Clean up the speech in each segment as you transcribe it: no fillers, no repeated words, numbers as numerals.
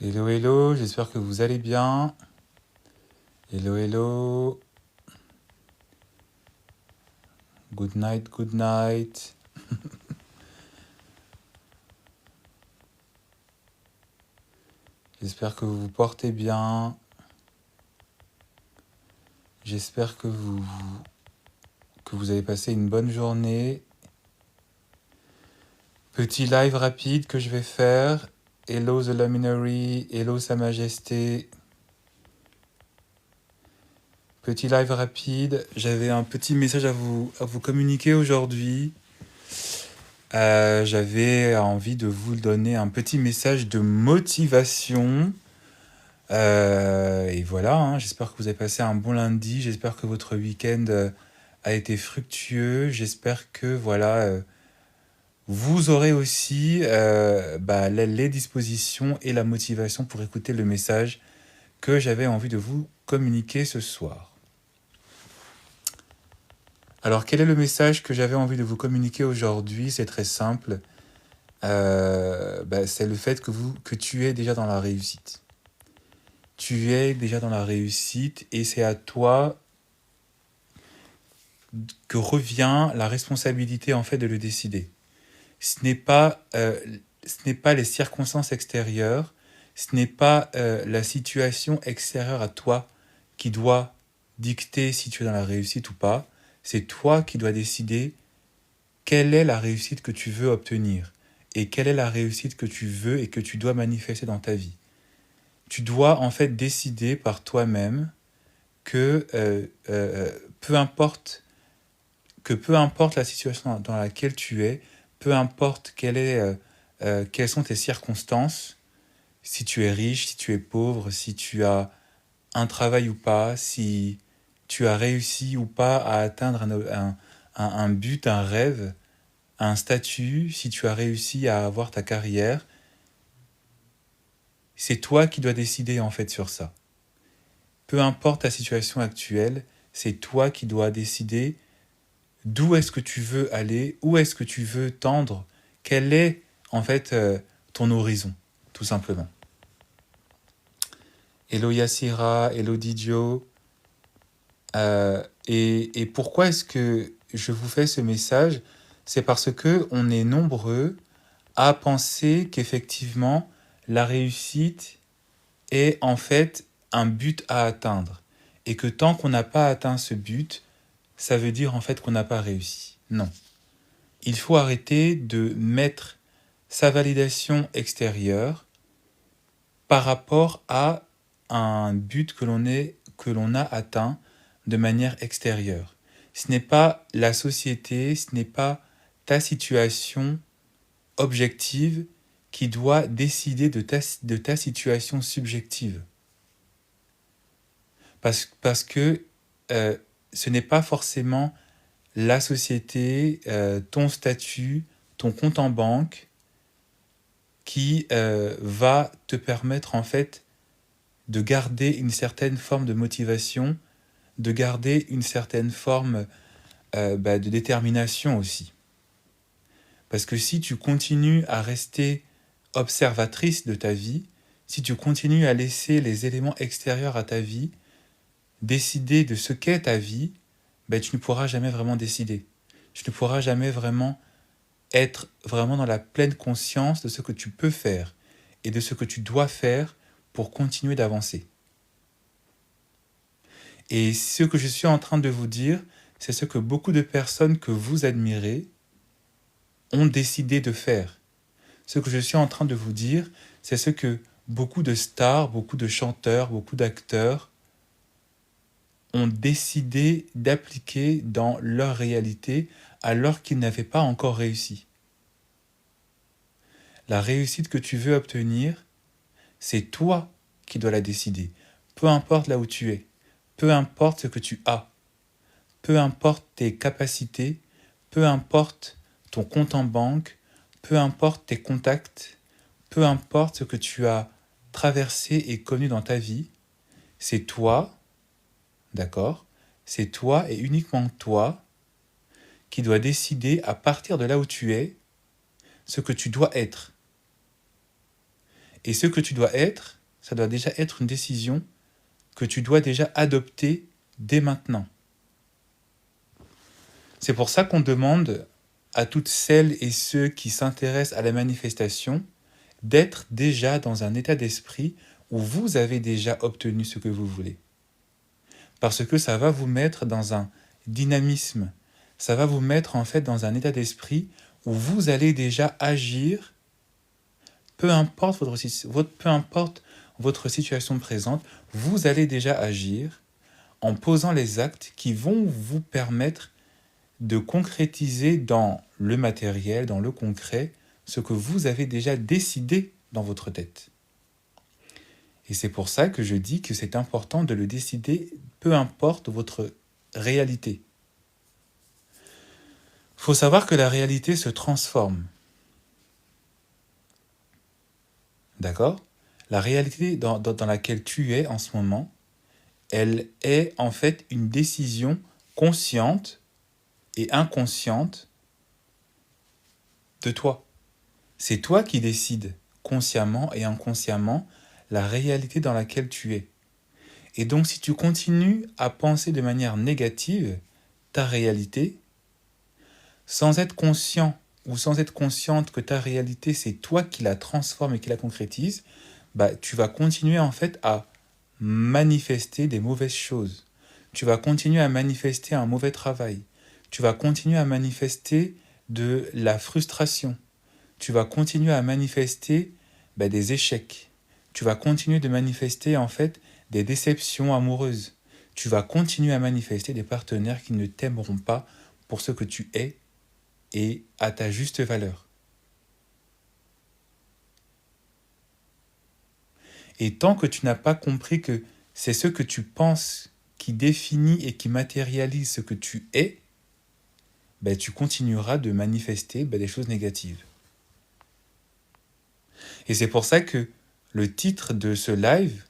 Hello, hello, j'espère que vous allez bien. Hello, hello. Good night, good night. J'espère que vous vous portez bien. J'espère que vous avez passé une bonne journée. Petit live rapide que je vais faire. Hello the Luminary, hello Sa Majesté. Petit live rapide. J'avais un petit message à vous communiquer aujourd'hui. J'avais envie de vous donner un petit message de motivation. Et voilà, hein, j'espère que vous avez passé un bon lundi. J'espère que votre week-end a été fructueux. J'espère que voilà, vous aurez aussi les dispositions et la motivation pour écouter le message que j'avais envie de vous communiquer ce soir. Alors, quel est le message que j'avais envie de vous communiquer aujourd'hui? C'est très simple. C'est le fait que tu es déjà dans la réussite. Tu es déjà dans la réussite et c'est à toi que revient la responsabilité en fait de le décider. Ce n'est pas les circonstances extérieures, ce n'est pas la situation extérieure à toi qui doit dicter si tu es dans la réussite ou pas. C'est toi qui dois décider quelle est la réussite que tu veux obtenir et quelle est la réussite que tu veux et que tu dois manifester dans ta vie. Tu dois en fait décider par toi-même que peu importe la situation dans laquelle tu es, peu importe quelles sont tes circonstances, si tu es riche, si tu es pauvre, si tu as un travail ou pas, si tu as réussi ou pas à atteindre un but, un rêve, un statut, si tu as réussi à avoir ta carrière, c'est toi qui dois décider en fait sur ça. Peu importe ta situation actuelle, c'est toi qui dois décider d'où est-ce que tu veux aller, où est-ce que tu veux tendre, quel est en fait ton horizon, tout simplement. Hello Yassira, hello Didio. Et pourquoi est-ce que je vous fais ce message? C'est parce que on est nombreux à penser qu'effectivement la réussite est en fait un but à atteindre. Et que tant qu'on n'a pas atteint ce but, ça veut dire en fait qu'on n'a pas réussi. Non. Il faut arrêter de mettre sa validation extérieure par rapport à un but que l'on a atteint de manière extérieure. Ce n'est pas la société, ce n'est pas ta situation objective qui doit décider de ta situation subjective. Parce que ce n'est pas forcément la société, ton statut, ton compte en banque qui va te permettre en fait de garder une certaine forme de motivation, de garder une certaine forme de détermination aussi. Parce que si tu continues à rester observatrice de ta vie, si tu continues à laisser les éléments extérieurs à ta vie décider de ce qu'est ta vie, tu ne pourras jamais vraiment décider. Tu ne pourras jamais vraiment être vraiment dans la pleine conscience de ce que tu peux faire et de ce que tu dois faire pour continuer d'avancer. Et ce que je suis en train de vous dire, c'est ce que beaucoup de personnes que vous admirez ont décidé de faire. Ce que je suis en train de vous dire, c'est ce que beaucoup de stars, beaucoup de chanteurs, beaucoup d'acteurs ont décidé d'appliquer dans leur réalité alors qu'ils n'avaient pas encore réussi. La réussite que tu veux obtenir, c'est toi qui dois la décider. Peu importe là où tu es, peu importe ce que tu as, peu importe tes capacités, peu importe ton compte en banque, peu importe tes contacts, peu importe ce que tu as traversé et connu dans ta vie, c'est toi, d'accord? C'est toi et uniquement toi qui dois décider à partir de là où tu es ce que tu dois être. Et ce que tu dois être, ça doit déjà être une décision que tu dois déjà adopter dès maintenant. C'est pour ça qu'on demande à toutes celles et ceux qui s'intéressent à la manifestation d'être déjà dans un état d'esprit où vous avez déjà obtenu ce que vous voulez. Parce que ça va vous mettre dans un dynamisme, ça va vous mettre en fait dans un état d'esprit où vous allez déjà agir, peu importe votre situation présente, vous allez déjà agir en posant les actes qui vont vous permettre de concrétiser dans le matériel, dans le concret, ce que vous avez déjà décidé dans votre tête. Et c'est pour ça que je dis que c'est important de le décider, peu importe votre réalité. Il faut savoir que la réalité se transforme. D'accord ? La réalité dans laquelle tu es en ce moment, elle est en fait une décision consciente et inconsciente de toi. C'est toi qui décides consciemment et inconsciemment la réalité dans laquelle tu es. Et donc si tu continues à penser de manière négative ta réalité, sans être conscient ou sans être consciente que ta réalité c'est toi qui la transforme et qui la concrétise, tu vas continuer en fait à manifester des mauvaises choses. Tu vas continuer à manifester un mauvais travail. Tu vas continuer à manifester de la frustration. Tu vas continuer à manifester des échecs. Tu vas continuer de manifester en fait des déceptions amoureuses. Tu vas continuer à manifester des partenaires qui ne t'aimeront pas pour ce que tu es et à ta juste valeur. Et tant que tu n'as pas compris que c'est ce que tu penses qui définit et qui matérialise ce que tu es, tu continueras de manifester des choses négatives. Et c'est pour ça que le titre de ce live,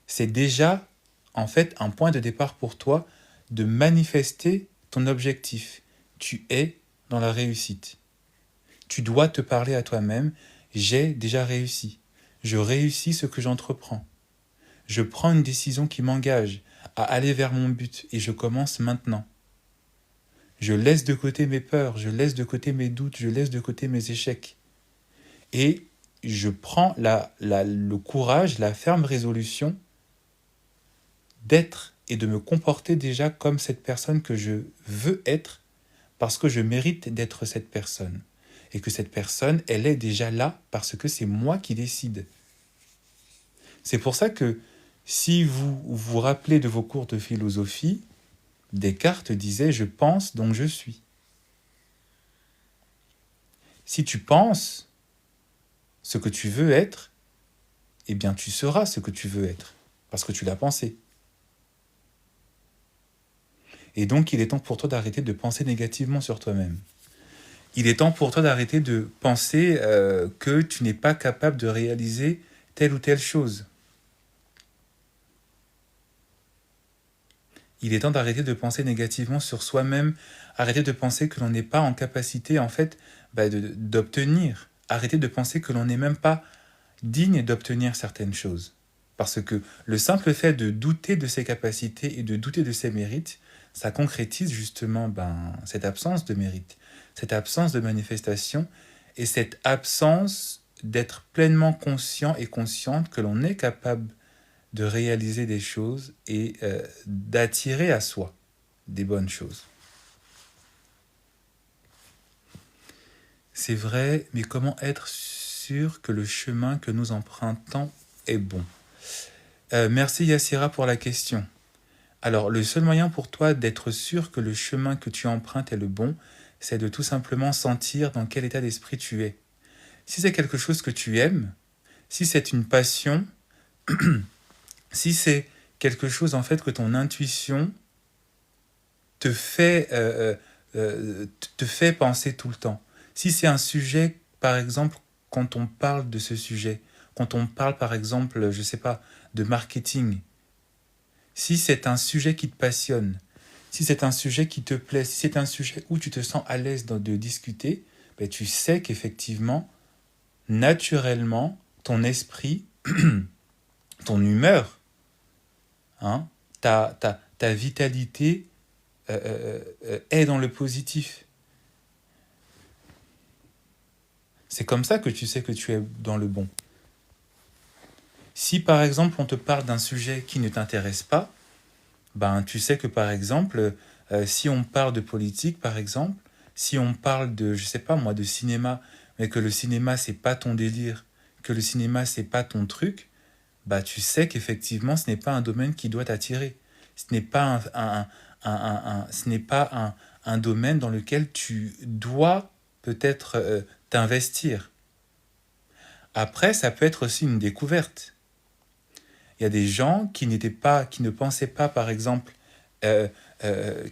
c'est déjà en fait un point de départ pour toi de manifester ton objectif. Tu es dans la réussite. Tu dois te parler à toi-même, j'ai déjà réussi. Je réussis ce que j'entreprends. Je prends une décision qui m'engage à aller vers mon but et je commence maintenant. Je laisse de côté mes peurs, je laisse de côté mes doutes, je laisse de côté mes échecs. Et je prends le courage, la ferme résolution d'être et de me comporter déjà comme cette personne que je veux être parce que je mérite d'être cette personne. Et que cette personne, elle est déjà là parce que c'est moi qui décide. C'est pour ça que si vous vous rappelez de vos cours de philosophie, Descartes disait « je pense, donc je suis ». Si tu penses ce que tu veux être, eh bien tu seras ce que tu veux être, parce que tu l'as pensé. Et donc il est temps pour toi d'arrêter de penser négativement sur toi-même. Il est temps pour toi d'arrêter de penser que tu n'es pas capable de réaliser telle ou telle chose. Il est temps d'arrêter de penser négativement sur soi-même, arrêter de penser que l'on n'est pas en capacité en fait d'obtenir, arrêter de penser que l'on n'est même pas digne d'obtenir certaines choses. Parce que le simple fait de douter de ses capacités et de douter de ses mérites, ça concrétise justement cette absence de mérite, cette absence de manifestation et cette absence d'être pleinement conscient et consciente que l'on est capable de réaliser des choses et d'attirer à soi des bonnes choses. C'est vrai, mais comment être sûr que le chemin que nous empruntons est bon ? Merci Yassira pour la question. Alors, le seul moyen pour toi d'être sûr que le chemin que tu empruntes est le bon, c'est de tout simplement sentir dans quel état d'esprit tu es. Si c'est quelque chose que tu aimes, si c'est une passion, si c'est quelque chose en fait que ton intuition te fait penser tout le temps, si c'est un sujet, par exemple, quand on parle de ce sujet, quand on parle par exemple, je sais pas, de marketing, si c'est un sujet qui te passionne, si c'est un sujet qui te plaît, si c'est un sujet où tu te sens à l'aise de discuter, tu sais qu'effectivement, naturellement, ton esprit ton humeur, hein, ta vitalité est dans le positif. C'est comme ça que tu sais que tu es dans le bon. Si par exemple on te parle d'un sujet qui ne t'intéresse pas, ben tu sais que par exemple, si on parle de politique par exemple, si on parle de, je sais pas moi, de cinéma, mais que le cinéma c'est pas ton délire, que le cinéma c'est pas ton truc, bah tu sais qu'effectivement ce n'est pas un domaine qui doit t'attirer. Ce n'est pas ce n'est pas un domaine dans lequel tu dois peut-être t'investir. Après, ça peut être aussi une découverte. Il y a des gens qui ne pensaient pas, par exemple, euh,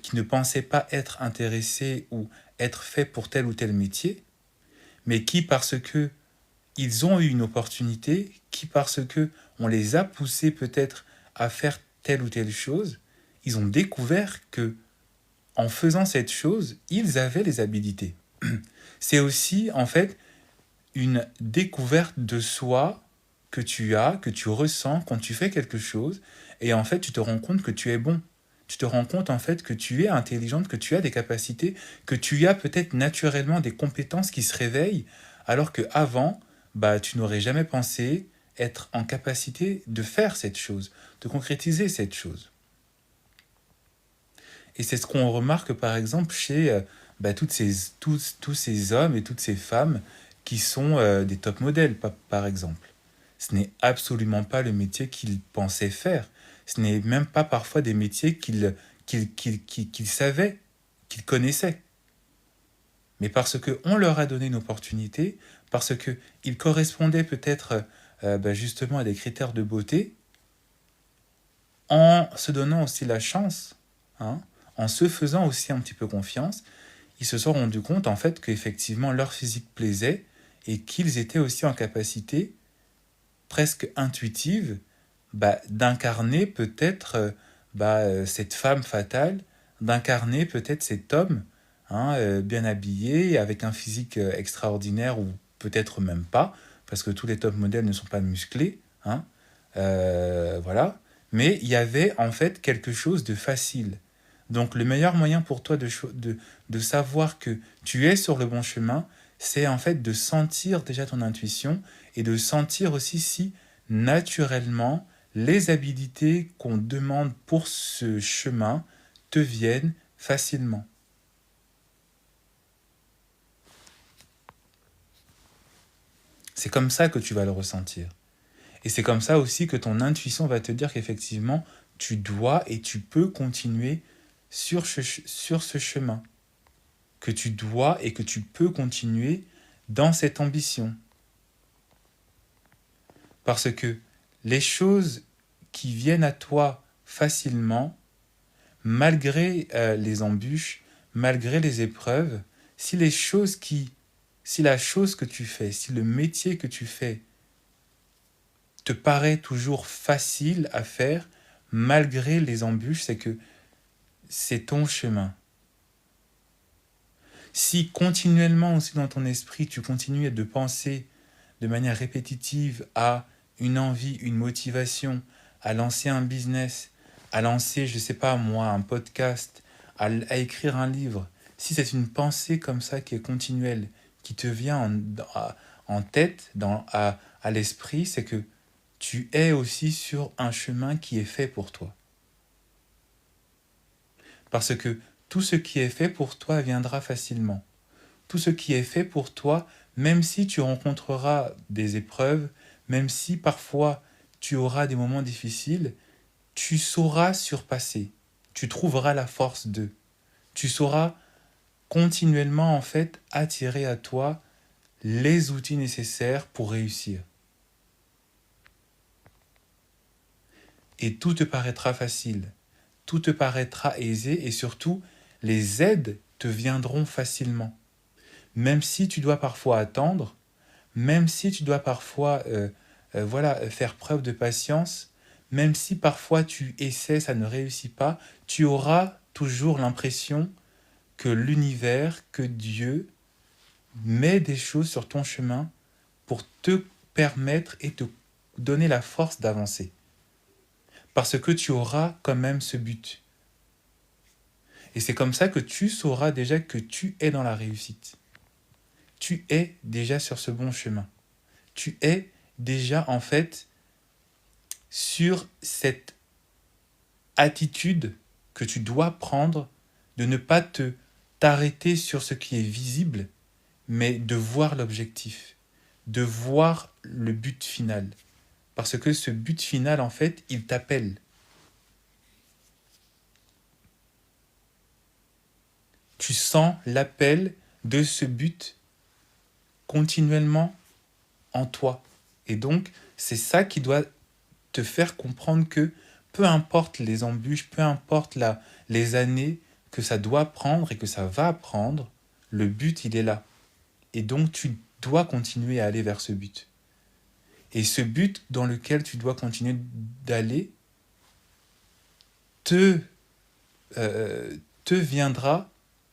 qui ne pensaient pas être intéressés ou être faits pour tel ou tel métier, mais qui, parce que ils ont eu une opportunité, qui, parce que on les a poussés peut-être à faire telle ou telle chose, ils ont découvert que en faisant cette chose, ils avaient les habilités. C'est aussi, en fait, une découverte de soi que tu ressens quand tu fais quelque chose, et en fait, tu te rends compte que tu es bon. Tu te rends compte, en fait, que tu es intelligente, que tu as des capacités, que tu as peut-être naturellement des compétences qui se réveillent, alors que avant, bah, tu n'aurais jamais pensé être en capacité de faire cette chose, de concrétiser cette chose. Et c'est ce qu'on remarque par exemple chez bah, tous ces hommes et toutes ces femmes qui sont des top modèles, par exemple. Ce n'est absolument pas le métier qu'ils pensaient faire. Ce n'est même pas parfois des métiers qu'ils savaient, qu'ils connaissaient. Mais parce qu'on leur a donné une opportunité, parce qu'ils correspondaient peut-être bah, justement à des critères de beauté, en se donnant aussi la chance, hein, en se faisant aussi un petit peu confiance, ils se sont rendus compte en fait qu'effectivement leur physique plaisait et qu'ils étaient aussi en capacité presque intuitive bah, d'incarner peut-être cette femme fatale, d'incarner peut-être cet homme hein, bien habillé, avec un physique extraordinaire ou peut-être même pas, parce que tous les top modèles ne sont pas musclés, hein, voilà. Mais il y avait en fait quelque chose de facile. Donc le meilleur moyen pour toi de savoir que tu es sur le bon chemin, c'est en fait de sentir déjà ton intuition et de sentir aussi si naturellement les habilités qu'on demande pour ce chemin te viennent facilement. C'est comme ça que tu vas le ressentir. Et c'est comme ça aussi que ton intuition va te dire qu'effectivement, tu dois et tu peux continuer sur ce chemin. Que tu dois et que tu peux continuer dans cette ambition. Parce que les choses qui viennent à toi facilement, malgré les embûches, malgré les épreuves, si les choses si la chose que tu fais, si le métier que tu fais te paraît toujours facile à faire, malgré les embûches, c'est que c'est ton chemin. Si continuellement aussi dans ton esprit, tu continues de penser de manière répétitive à une envie, une motivation, à lancer un business, à lancer, je ne sais pas moi, un podcast, à écrire un livre, si c'est une pensée comme ça qui est continuelle, qui te vient en tête, à l'esprit, c'est que tu es aussi sur un chemin qui est fait pour toi. Parce que tout ce qui est fait pour toi viendra facilement. Tout ce qui est fait pour toi, même si tu rencontreras des épreuves, même si parfois tu auras des moments difficiles, tu sauras surpasser. Tu trouveras la force de. Tu sauras continuellement en fait attirer à toi les outils nécessaires pour réussir. Et tout te paraîtra facile, tout te paraîtra aisé et surtout les aides te viendront facilement. Même si tu dois parfois attendre, même si tu dois parfois faire preuve de patience, même si parfois tu essaies, ça ne réussit pas, tu auras toujours l'impression que l'univers, que Dieu met des choses sur ton chemin pour te permettre et te donner la force d'avancer. parce que tu auras quand même ce but. Et c'est comme ça que tu sauras déjà que tu es dans la réussite. Tu es déjà sur ce bon chemin. Tu es déjà en fait sur cette attitude que tu dois prendre de ne pas t'arrêter sur ce qui est visible, mais de voir l'objectif, de voir le but final. Parce que ce but final, en fait, il t'appelle. Tu sens l'appel de ce but continuellement en toi. Et donc, c'est ça qui doit te faire comprendre que peu importe les embûches, peu importe les années que ça doit prendre et que ça va prendre, le but, il est là. Et donc, tu dois continuer à aller vers ce but. Et ce but dans lequel tu dois continuer d'aller te, te viendra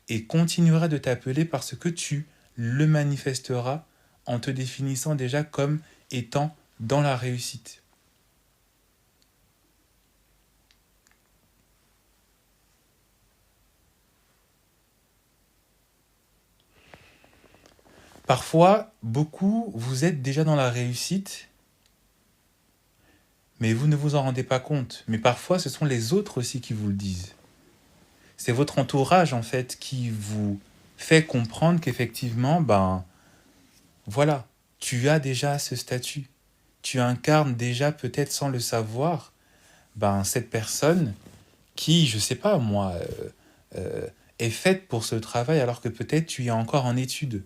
et continuera de t'appeler parce que tu le manifesteras en te définissant déjà comme étant dans la réussite. Parfois, beaucoup, vous êtes déjà dans la réussite, mais vous ne vous en rendez pas compte. Mais parfois, ce sont les autres aussi qui vous le disent. C'est votre entourage, en fait, qui vous fait comprendre qu'effectivement, voilà, tu as déjà ce statut. Tu incarnes déjà, peut-être sans le savoir, cette personne qui, je sais pas moi, est faite pour ce travail alors que peut-être tu es encore en études.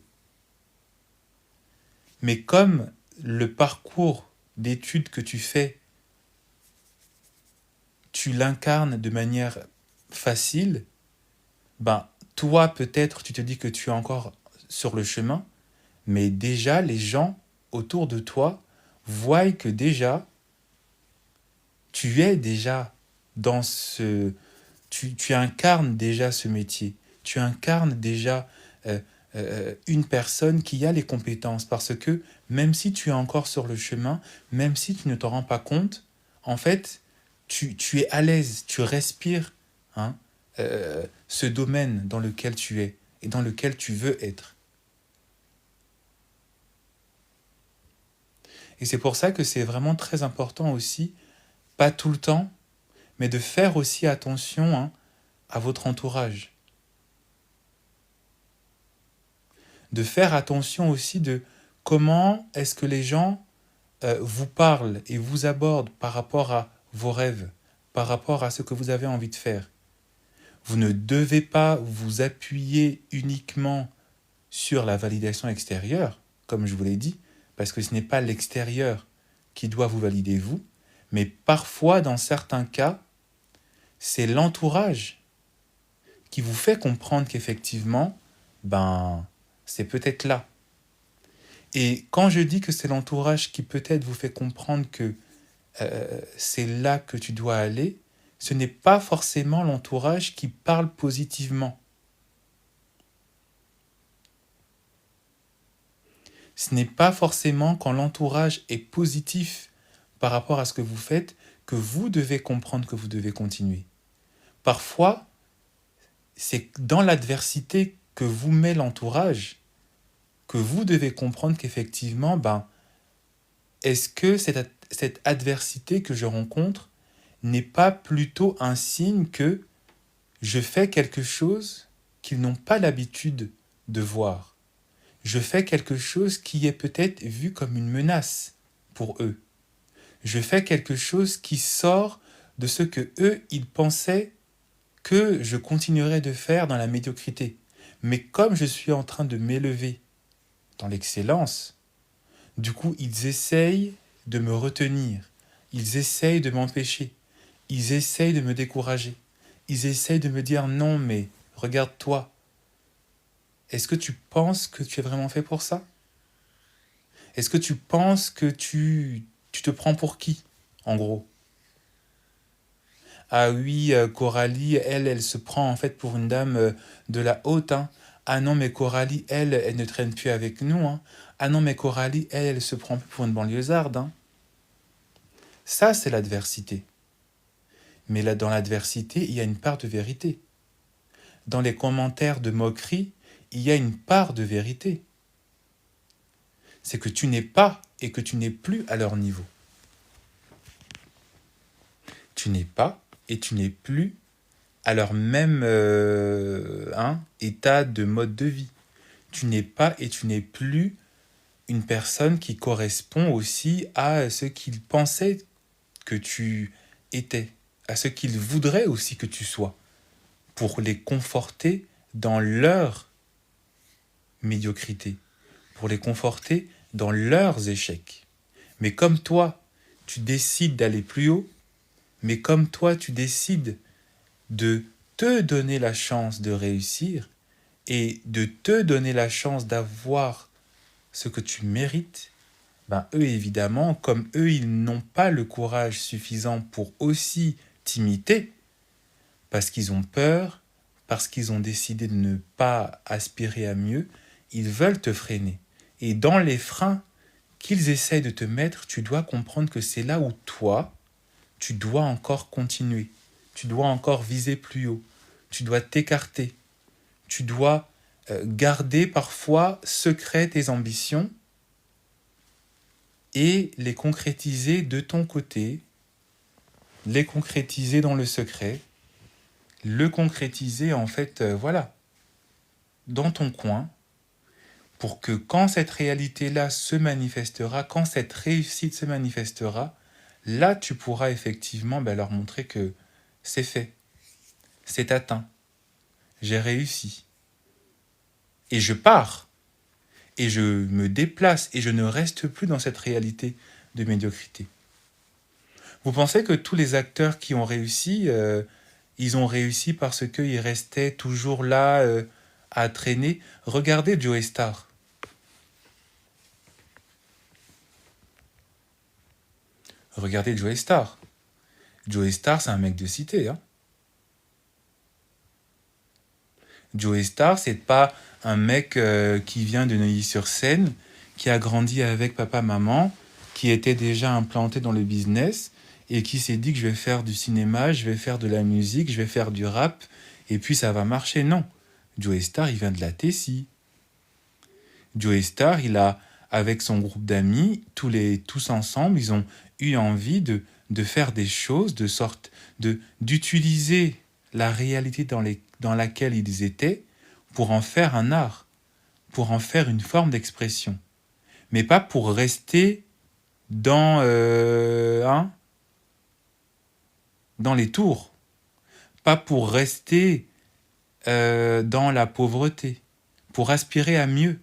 Mais comme le parcours d'études que tu fais, tu l'incarnes de manière facile, toi peut-être tu te dis que tu es encore sur le chemin, mais déjà les gens autour de toi voient que déjà tu es déjà dans ce... Tu incarnes déjà ce métier, tu incarnes déjà une personne qui a les compétences, parce que même si tu es encore sur le chemin, même si tu ne t'en rends pas compte, en fait, tu es à l'aise, tu respires hein, ce domaine dans lequel tu es et dans lequel tu veux être. Et c'est pour ça que c'est vraiment très important aussi, pas tout le temps, mais de faire aussi attention à votre entourage. De faire attention aussi de comment est-ce que les gens vous parlent et vous abordent par rapport à vos rêves, par rapport à ce que vous avez envie de faire. Vous ne devez pas vous appuyer uniquement sur la validation extérieure, comme je vous l'ai dit, parce que ce n'est pas l'extérieur qui doit vous valider vous, mais parfois, dans certains cas, c'est l'entourage qui vous fait comprendre qu'effectivement, c'est peut-être là. Et quand je dis que c'est l'entourage qui peut-être vous fait comprendre que c'est là que tu dois aller, ce n'est pas forcément l'entourage qui parle positivement. Ce n'est pas forcément quand l'entourage est positif par rapport à ce que vous faites que vous devez comprendre que vous devez continuer. Parfois, c'est dans l'adversité que vous met l'entourage que vous devez comprendre qu'effectivement, est-ce que cette adversité que je rencontre n'est pas plutôt un signe que je fais quelque chose qu'ils n'ont pas l'habitude de voir. Je fais quelque chose qui est peut-être vu comme une menace pour eux. Je fais quelque chose qui sort de ce que eux, ils pensaient que je continuerais de faire dans la médiocrité. Mais comme je suis en train de m'élever dans l'excellence, du coup, ils essayent de me retenir. Ils essayent de m'empêcher. Ils essayent de me décourager. Ils essayent de me dire non, mais regarde-toi. Est-ce que tu penses que tu es vraiment fait pour ça? Est-ce que tu penses que tu te prends pour qui, en gros? Ah oui, Coralie, elle se prend en fait pour une dame de la haute. Hein. Ah non, mais Coralie, elle ne traîne plus avec nous. Hein. Ah non, mais Coralie, elle se prend plus pour une banlieusarde. Hein. Ça, c'est l'adversité. Mais là, dans l'adversité, il y a une part de vérité. Dans les commentaires de moquerie, il y a une part de vérité. C'est que tu n'es pas et que tu n'es plus à leur niveau. Tu n'es pas et tu n'es plus à leur même état de mode de vie. Tu n'es pas et tu n'es plus une personne qui correspond aussi à ce qu'ils pensaient que tu étais, à ce qu'ils voudraient aussi que tu sois, pour les conforter dans leur médiocrité, pour les conforter dans leurs échecs. Mais comme toi, tu décides d'aller plus haut, mais comme toi, tu décides de te donner la chance de réussir et de te donner la chance d'avoir ce que tu mérites, ben eux, évidemment, comme eux, ils n'ont pas le courage suffisant pour aussi t'imiter, parce qu'ils ont peur, parce qu'ils ont décidé de ne pas aspirer à mieux, ils veulent te freiner. Et dans les freins qu'ils essayent de te mettre, tu dois comprendre que c'est là où toi, tu dois encore continuer. Tu dois encore viser plus haut. Tu dois t'écarter. Tu dois garder parfois secret tes ambitions et les concrétiser de ton côté, les concrétiser dans le secret, le concrétiser en fait, dans ton coin, pour que quand cette réalité-là se manifestera, quand cette réussite se manifestera, là tu pourras effectivement leur montrer que c'est fait, c'est atteint, j'ai réussi. Et je pars, et je me déplace, et je ne reste plus dans cette réalité de médiocrité. Vous pensez que tous les acteurs qui ont réussi, ils ont réussi parce qu'ils restaient toujours là à traîner? Regardez Joe Star. Regardez Joe Star. Joe Star, c'est un mec de cité. Hein. Joe Star, c'est pas un mec qui vient de Neuilly-sur-Seine, qui a grandi avec papa-maman, qui était déjà implanté dans le business et qui s'est dit que je vais faire du cinéma, je vais faire de la musique, je vais faire du rap et puis ça va marcher. Non. Joe Star, il vient de la Tessie. Joe Star, il a, avec son groupe d'amis, tous ensemble, ils ont eu envie de faire des choses, d'utiliser la réalité dans laquelle ils étaient pour en faire un art, pour en faire une forme d'expression. Mais pas pour rester dans les tours, pas pour rester dans la pauvreté, pour aspirer à mieux,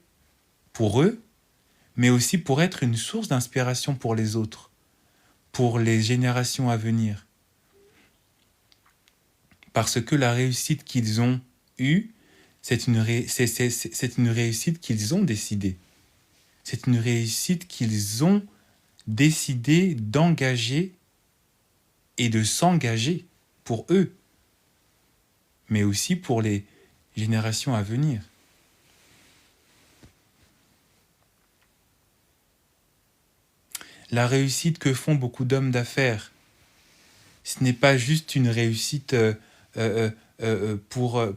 pour eux, mais aussi pour être une source d'inspiration pour les autres, pour les générations à venir. Parce que la réussite qu'ils ont eue, c'est une réussite qu'ils ont décidée. C'est une réussite qu'ils ont décidé d'engager et de s'engager pour eux, mais aussi pour les générations à venir. La réussite que font beaucoup d'hommes d'affaires, ce n'est pas juste une réussite pour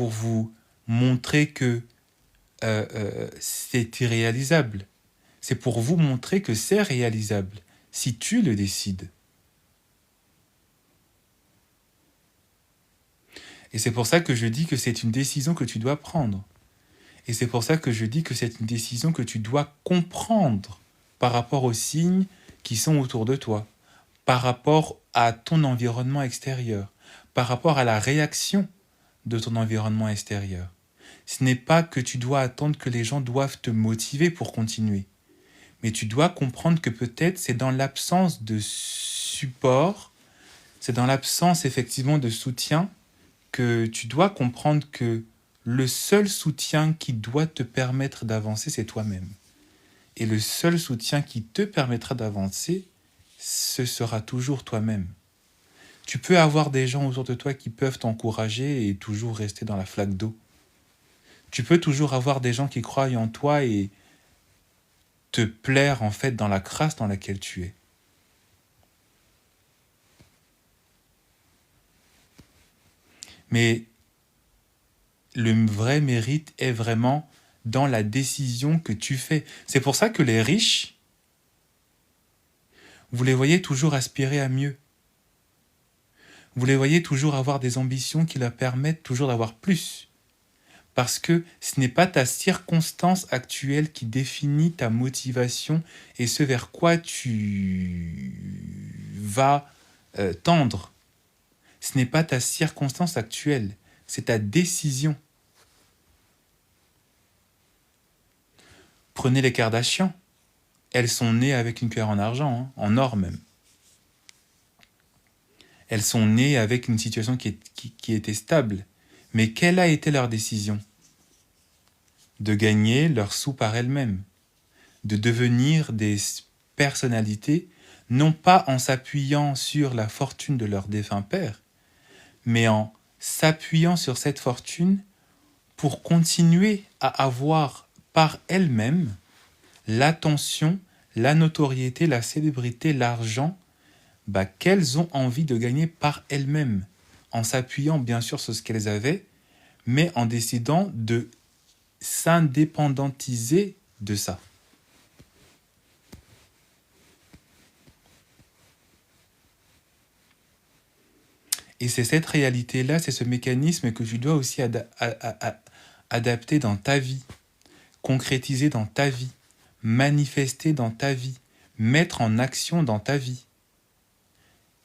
vous montrer que c'est irréalisable. C'est pour vous montrer que c'est réalisable, si tu le décides. Et c'est pour ça que je dis que c'est une décision que tu dois prendre. Et c'est pour ça que je dis que c'est une décision que tu dois comprendre par rapport aux signes qui sont autour de toi, par rapport à ton environnement extérieur, par rapport à la réaction de ton environnement extérieur. Ce n'est pas que tu dois attendre que les gens doivent te motiver pour continuer, mais tu dois comprendre que peut-être c'est dans l'absence de support, c'est dans l'absence effectivement de soutien que tu dois comprendre que le seul soutien qui doit te permettre d'avancer, c'est toi-même. Et le seul soutien qui te permettra d'avancer, ce sera toujours toi-même. Tu peux avoir des gens autour de toi qui peuvent t'encourager et toujours rester dans la flaque d'eau. Tu peux toujours avoir des gens qui croient en toi et te plaire en fait dans la crasse dans laquelle tu es. Mais le vrai mérite est vraiment dans la décision que tu fais. C'est pour ça que les riches, vous les voyez toujours aspirer à mieux. Vous les voyez toujours avoir des ambitions qui leur permettent toujours d'avoir plus. Parce que ce n'est pas ta circonstance actuelle qui définit ta motivation et ce vers quoi tu vas tendre. Ce n'est pas ta circonstance actuelle, c'est ta décision. Prenez les Kardashians. Elles sont nées avec une cuillère en argent, hein, en or même. Elles sont nées avec une situation qui était stable. Mais quelle a été leur décision? De gagner leurs sous par elles-mêmes, de devenir des personnalités, non pas en s'appuyant sur la fortune de leur défunt père, mais en s'appuyant sur cette fortune pour continuer à avoir par elles-mêmes l'attention, la notoriété, la célébrité, l'argent qu'elles ont envie de gagner par elles-mêmes, en s'appuyant bien sûr sur ce qu'elles avaient, mais en décidant de s'indépendantiser de ça. Et c'est cette réalité-là, c'est ce mécanisme que tu dois aussi adapter dans ta vie, concrétiser dans ta vie, manifester dans ta vie, mettre en action dans ta vie.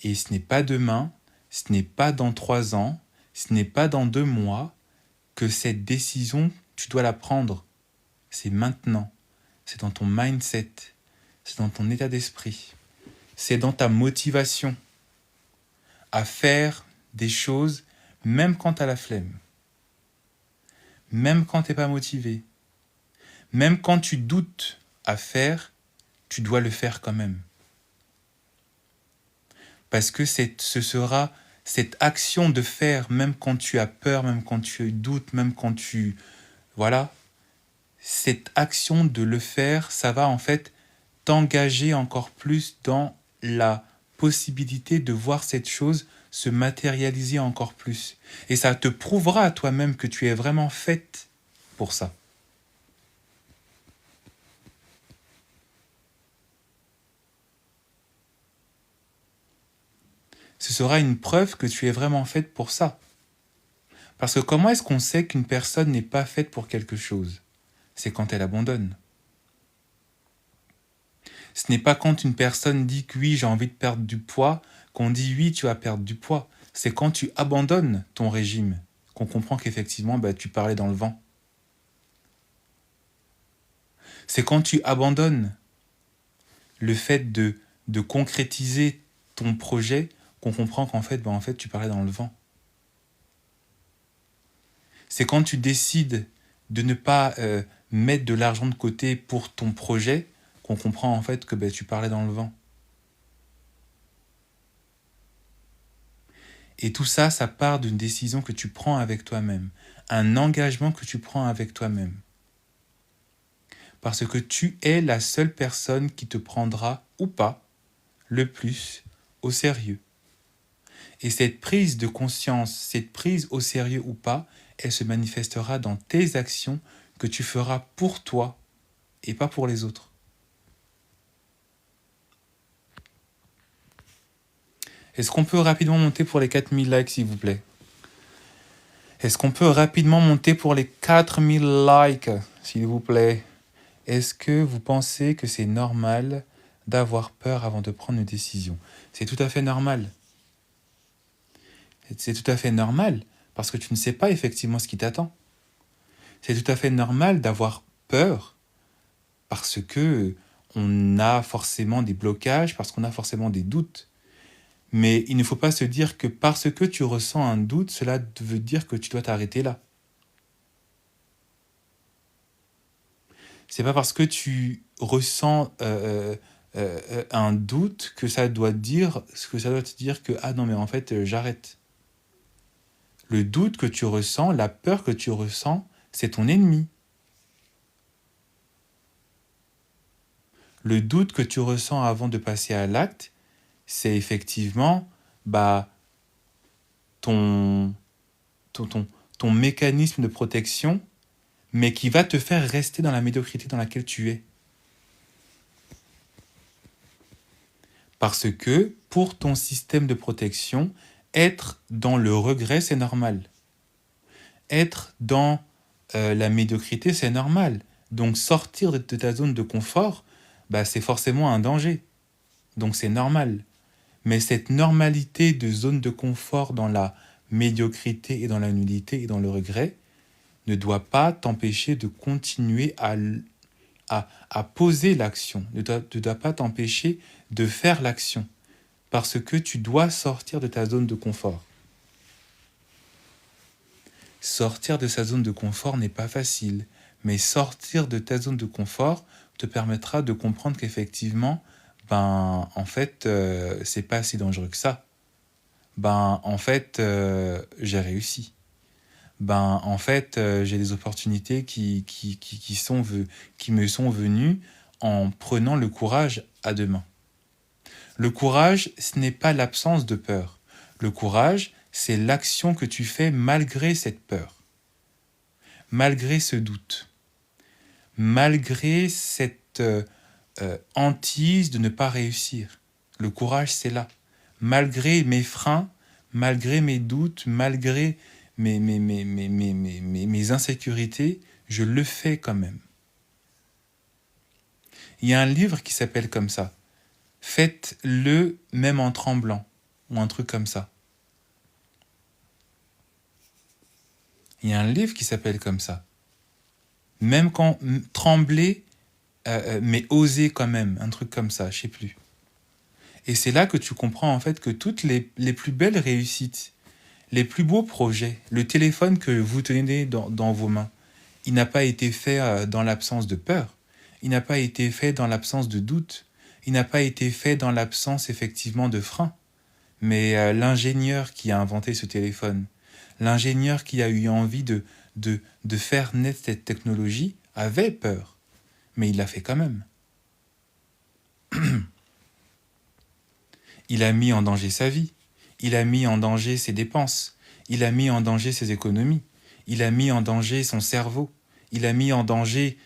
Et ce n'est pas demain, ce n'est pas dans 3 ans, ce n'est pas dans 2 mois que cette décision, tu dois la prendre. C'est maintenant. C'est dans ton mindset. C'est dans ton état d'esprit. C'est dans ta motivation à faire des choses même quand tu as la flemme. Même quand tu n'es pas motivé. Même quand tu doutes à faire, tu dois le faire quand même. Parce que ce sera cette action de faire, même quand tu as peur, même quand tu doutes, même quand tu... Voilà. Cette action de le faire, ça va en fait t'engager encore plus dans la possibilité de voir cette chose se matérialiser encore plus. Et ça te prouvera à toi-même que tu es vraiment faite pour ça. Ce sera une preuve que tu es vraiment faite pour ça. Parce que comment est-ce qu'on sait qu'une personne n'est pas faite pour quelque chose? C'est quand elle abandonne. Ce n'est pas quand une personne dit que oui, j'ai envie de perdre du poids, qu'on dit oui, tu vas perdre du poids. C'est quand tu abandonnes ton régime qu'on comprend qu'effectivement, tu parlais dans le vent. C'est quand tu abandonnes le fait de concrétiser ton projet qu'on comprend qu'en fait, tu parlais dans le vent. C'est quand tu décides de ne pas mettre de l'argent de côté pour ton projet qu'on comprend en fait que tu parlais dans le vent. Et tout ça, ça part d'une décision que tu prends avec toi-même, un engagement que tu prends avec toi-même. Parce que tu es la seule personne qui te prendra ou pas le plus au sérieux. Et cette prise de conscience, cette prise au sérieux ou pas, elle se manifestera dans tes actions que tu feras pour toi et pas pour les autres. Est-ce qu'on peut rapidement monter pour les 4000 likes, s'il vous plaît? Est-ce qu'on peut rapidement monter pour les 4000 likes, s'il vous plaît? Est-ce que vous pensez que c'est normal d'avoir peur avant de prendre une décision? C'est tout à fait normal. C'est tout à fait normal, parce que tu ne sais pas effectivement ce qui t'attend. C'est tout à fait normal d'avoir peur, parce que on a forcément des blocages, parce qu'on a forcément des doutes. Mais il ne faut pas se dire que parce que tu ressens un doute, cela veut dire que tu dois t'arrêter là. C'est pas parce que tu ressens un doute que ça doit te dire que ah non mais en fait j'arrête. Le doute que tu ressens, la peur que tu ressens, c'est ton ennemi. Le doute que tu ressens avant de passer à l'acte, c'est effectivement ton ton mécanisme de protection, mais qui va te faire rester dans la médiocrité dans laquelle tu es. Parce que pour ton système de protection, être dans le regret, c'est normal. Être dans la médiocrité, c'est normal. Donc sortir de ta zone de confort, c'est forcément un danger. Donc c'est normal. Mais cette normalité de zone de confort dans la médiocrité et dans la nullité et dans le regret ne doit pas t'empêcher de continuer à poser l'action, ne doit pas t'empêcher de faire l'action, parce que tu dois sortir de ta zone de confort. Sortir de sa zone de confort n'est pas facile, mais sortir de ta zone de confort te permettra de comprendre qu'effectivement, en fait, c'est pas si dangereux que ça. En fait, j'ai réussi. En fait, j'ai des opportunités qui me sont venues en prenant le courage à deux mains. Le courage, ce n'est pas l'absence de peur. Le courage, c'est l'action que tu fais malgré cette peur, malgré ce doute, malgré cette hantise de ne pas réussir. Le courage, c'est là. Malgré mes freins, malgré mes doutes, malgré mes insécurités, je le fais quand même. Il y a un livre qui s'appelle comme ça. Faites-le même en tremblant, ou un truc comme ça. Il y a un livre qui s'appelle comme ça. Même quand trembler, mais oser quand même, un truc comme ça, je sais plus. Et c'est là que tu comprends en fait que toutes les plus belles réussites, les plus beaux projets, le téléphone que vous tenez dans vos mains, il n'a pas été fait dans l'absence de peur, il n'a pas été fait dans l'absence de doute, il n'a pas été fait dans l'absence effectivement de frein. Mais l'ingénieur qui a inventé ce téléphone, l'ingénieur qui a eu envie de faire naître cette technologie avait peur, mais il l'a fait quand même. Il a mis en danger sa vie, il a mis en danger ses dépenses, il a mis en danger ses économies, il a mis en danger son cerveau, il a mis en danger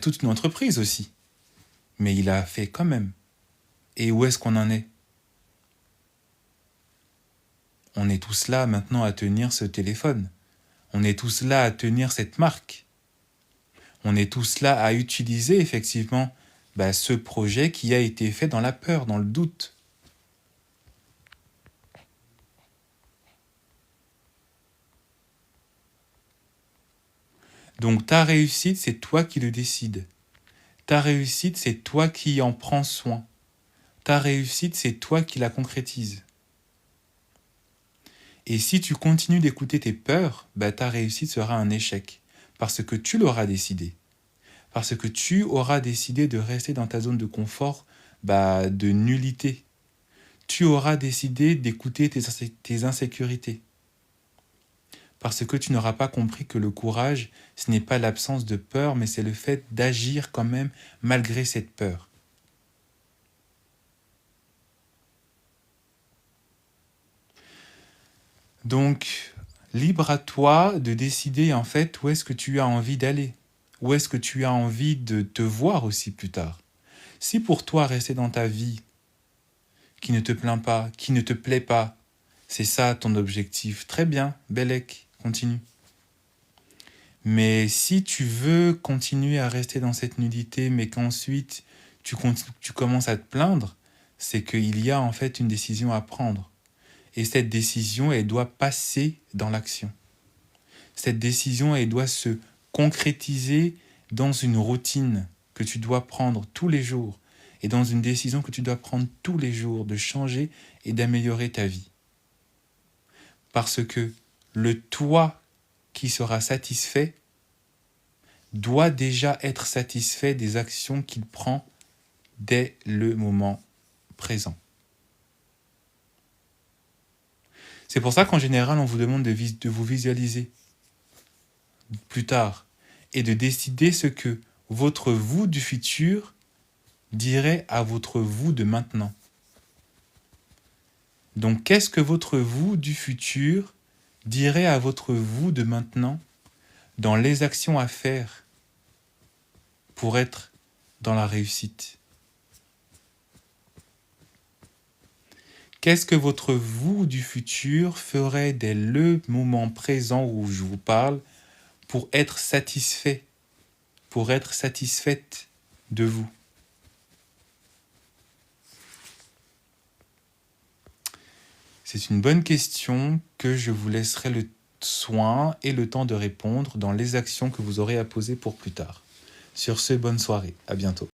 toute une entreprise aussi. Mais il a fait quand même. Et où est-ce qu'on en est ? On est tous là maintenant à tenir ce téléphone. On est tous là à tenir cette marque. On est tous là à utiliser effectivement ce projet qui a été fait dans la peur, dans le doute. Donc ta réussite, c'est toi qui le décides. Ta réussite, c'est toi qui en prends soin. Ta réussite, c'est toi qui la concrétise. Et si tu continues d'écouter tes peurs, ta réussite sera un échec. Parce que tu l'auras décidé. Parce que tu auras décidé de rester dans ta zone de confort, de nullité. Tu auras décidé d'écouter tes insécurités. Parce que tu n'auras pas compris que le courage, ce n'est pas l'absence de peur, mais c'est le fait d'agir quand même malgré cette peur. Donc, libre à toi de décider en fait où est-ce que tu as envie d'aller, où est-ce que tu as envie de te voir aussi plus tard. Si pour toi rester dans ta vie qui ne te plaint pas, qui ne te plaît pas, c'est ça ton objectif, très bien, Bellec, continue. Mais si tu veux continuer à rester dans cette nudité, mais qu'ensuite tu commences à te plaindre, c'est qu'il y a en fait une décision à prendre. Et cette décision, elle doit passer dans l'action. Cette décision, elle doit se concrétiser dans une routine que tu dois prendre tous les jours et dans une décision que tu dois prendre tous les jours de changer et d'améliorer ta vie. Parce que le toi qui sera satisfait doit déjà être satisfait des actions qu'il prend dès le moment présent. C'est pour ça qu'en général, on vous demande de vous visualiser plus tard et de décider ce que votre vous du futur dirait à votre vous de maintenant. Donc, qu'est-ce que votre vous du futur dirait à votre vous de maintenant dans les actions à faire pour être dans la réussite? Qu'est-ce que votre vous du futur ferait dès le moment présent où je vous parle pour être satisfait, pour être satisfaite de vous? C'est une bonne question que je vous laisserai le soin et le temps de répondre dans les actions que vous aurez à poser pour plus tard. Sur ce, bonne soirée, à bientôt.